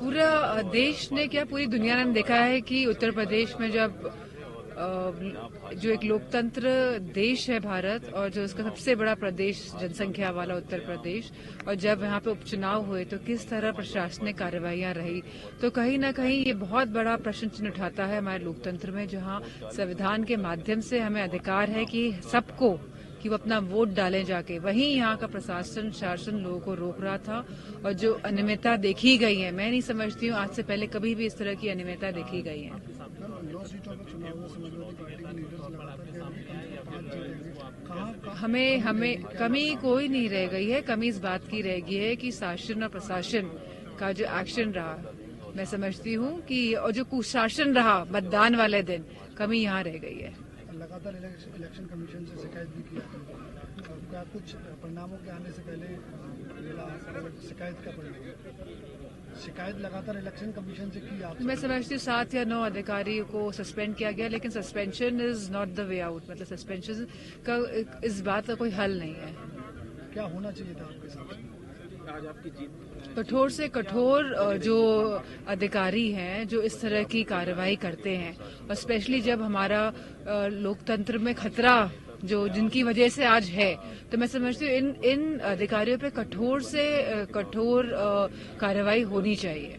पूरा देश ने क्या, पूरी दुनिया ने देखा है कि उत्तर प्रदेश में जब जो एक लोकतंत्र देश है भारत, और जो उसका सबसे बड़ा प्रदेश जनसंख्या वाला उत्तर प्रदेश, और जब यहाँ पे उपचुनाव हुए तो किस तरह प्रशासनिक कार्रवाइयां रही, तो कहीं ना कहीं ये बहुत बड़ा प्रश्न चिन्ह उठाता है हमारे लोकतंत्र में, जहाँ संविधान के माध्यम से हमें अधिकार है कि सबको कि वो अपना वोट डालें जाके। वहीं यहाँ का प्रशासन शासन लोगों को रोक रहा था, और जो अनियमितता देखी गई है, मैं नहीं समझती हूँ आज से पहले कभी भी इस तरह की अनियमितता देखी गई है। हमें कमी कोई नहीं रह गई है। कमी इस बात की रह गई है कि शासन और प्रशासन का जो एक्शन रहा, मैं समझती हूँ कि, और जो कुशासन रहा मतदान वाले दिन, कमी यहाँ रह गई है। लगातार इलेक्शन कमीशन से शिकायत भी की क्या कुछ परिणामों के आने से पहले शिकायत का परिणाम, शिकायत लगातार इलेक्शन कमीशन से की आपसे? मैं समझती हूँ 7 या 9 अधिकारियों को सस्पेंड किया गया, लेकिन suspension is not the way out. मतलब सस्पेंशन का इस बात का कोई हल नहीं है। क्या होना चाहिए था आपके साथ? आज आपकी जीत, कठोर से कठोर जो अधिकारी हैं जो इस तरह की कार्रवाई करते हैं, और स्पेशली जब हमारा लोकतंत्र में खतरा जो जिनकी वजह से आज है, तो मैं समझती हूँ इन अधिकारियों पे कठोर से कठोर कार्रवाई होनी चाहिए।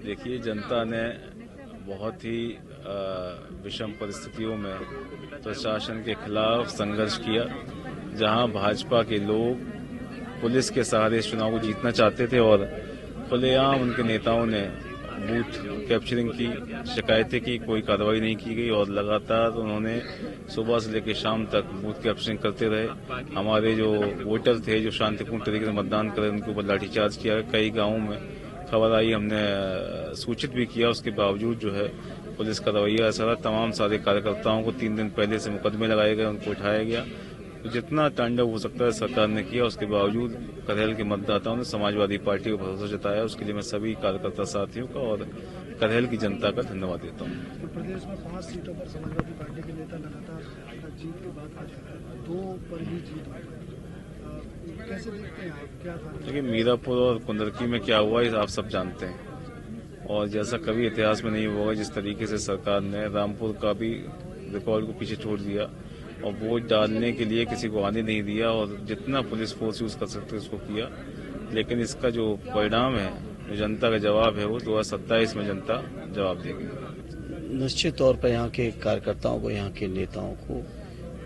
देखिए, जनता ने बहुत ही विषम परिस्थितियों में प्रशासन के खिलाफ संघर्ष किया, जहां भाजपा के लोग पुलिस के सहारे इस चुनाव को जीतना चाहते थे, और खुलेआम उनके नेताओं ने बूथ कैप्चरिंग की शिकायतें की, कोई कार्रवाई नहीं की गई, और लगातार उन्होंने सुबह से लेकर शाम तक बूथ कैप्चरिंग करते रहे। हमारे जो वोटर थे जो शांतिपूर्ण तरीके से मतदान कर रहे, उनके ऊपर लाठीचार्ज किया। कई गांवों में खबर आई, हमने सूचित भी किया, उसके बावजूद जो है पुलिस का रवैया ऐसा रहा। तमाम सारे कार्यकर्ताओं को 3 दिन पहले से मुकदमे लगाए गए, उनको उठाया गया। तो जितना तांडव हो सकता है सरकार ने किया, उसके बावजूद करहेल के मतदाताओं ने समाजवादी पार्टी को भरोसा जताया। उसके लिए मैं सभी कार्यकर्ता साथियों का और करहेल की जनता का धन्यवाद देता हूँ। प्रदेश में 5 सीटों पर समाजवादी पार्टी के नेता लगातार जीत के बाद 2 पर भी जीत, कैसे देखते हैं आप? क्या था? देखिए, मीरापुर और कुंदरकी में क्या हुआ आप सब जानते हैं, और जैसा कभी इतिहास में नहीं हुआ जिस तरीके से सरकार ने रामपुर का भी रिकॉर्ड को पीछे छोड़ दिया और वोट डालने के लिए किसी को आने नहीं दिया, और जितना पुलिस फोर्स यूज कर सकते उसको किया। लेकिन इसका जो परिणाम है, जो जनता का जवाब है, वो 2027 में जनता जवाब देगी। निश्चित तौर पर यहाँ के कार्यकर्ताओं को, यहाँ के नेताओं को,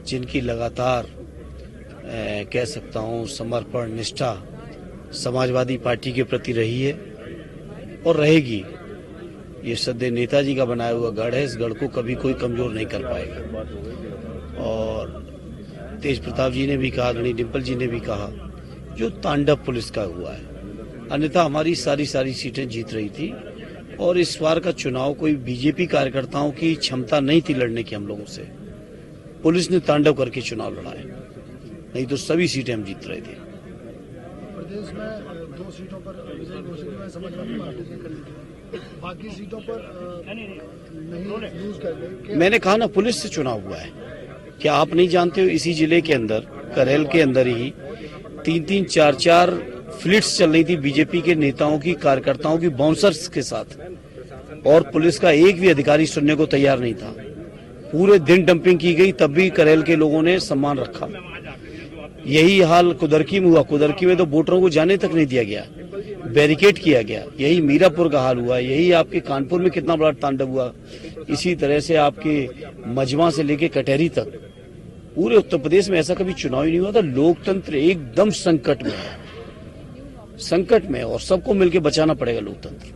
जिनकी लगातार कह सकता हूँ समर्पण निष्ठा समाजवादी पार्टी के प्रति रही है और रहेगी। ये सदैव नेताजी का बनाया हुआ गढ़ है, इस गढ़ को कभी कोई कमजोर नहीं कर पाएगा। और तेज प्रताप जी ने भी कहा, गणी डिम्पल जी ने भी कहा, जो तांडव पुलिस का हुआ है, अन्यथा हमारी सारी सीटें जीत रही थी। और इस बार का चुनाव कोई बीजेपी कार्यकर्ताओं की क्षमता नहीं थी लड़ने की हम लोगों से, पुलिस ने तांडव करके चुनाव लड़ा है, नहीं तो सभी सीटें हम जीत रहे थे। प्रदेश में 2 सीटों पर समाजवादी पार्टी ने कर ली, बाकी सीटों पर नहीं यूज कर रहे। मैंने कहा ना, पुलिस से चुनाव हुआ है। क्या आप नहीं जानते हो, इसी जिले के अंदर करहेल के अंदर ही 3-3, 4-4 फ्लिट्स चल रही थी बीजेपी के नेताओं की, कार्यकर्ताओं की, बाउंसर्स के साथ, और पुलिस का एक भी अधिकारी सुनने को तैयार नहीं था। पूरे दिन डंपिंग की गई, तब भी करहेल के लोगों ने सम्मान रखा। यही हाल कुदरकी में हुआ। कुदरकी में तो वोटरों को जाने तक नहीं दिया गया, बैरिकेड किया गया। यही मीरापुर का हाल हुआ, यही आपके कानपुर में कितना बड़ा तांडव हुआ। इसी तरह से आपके मजमा से लेके कटहरी तक पूरे उत्तर प्रदेश में ऐसा कभी चुनाव ही नहीं हुआ था। लोकतंत्र एकदम संकट में है, और सबको मिलकर बचाना पड़ेगा लोकतंत्र।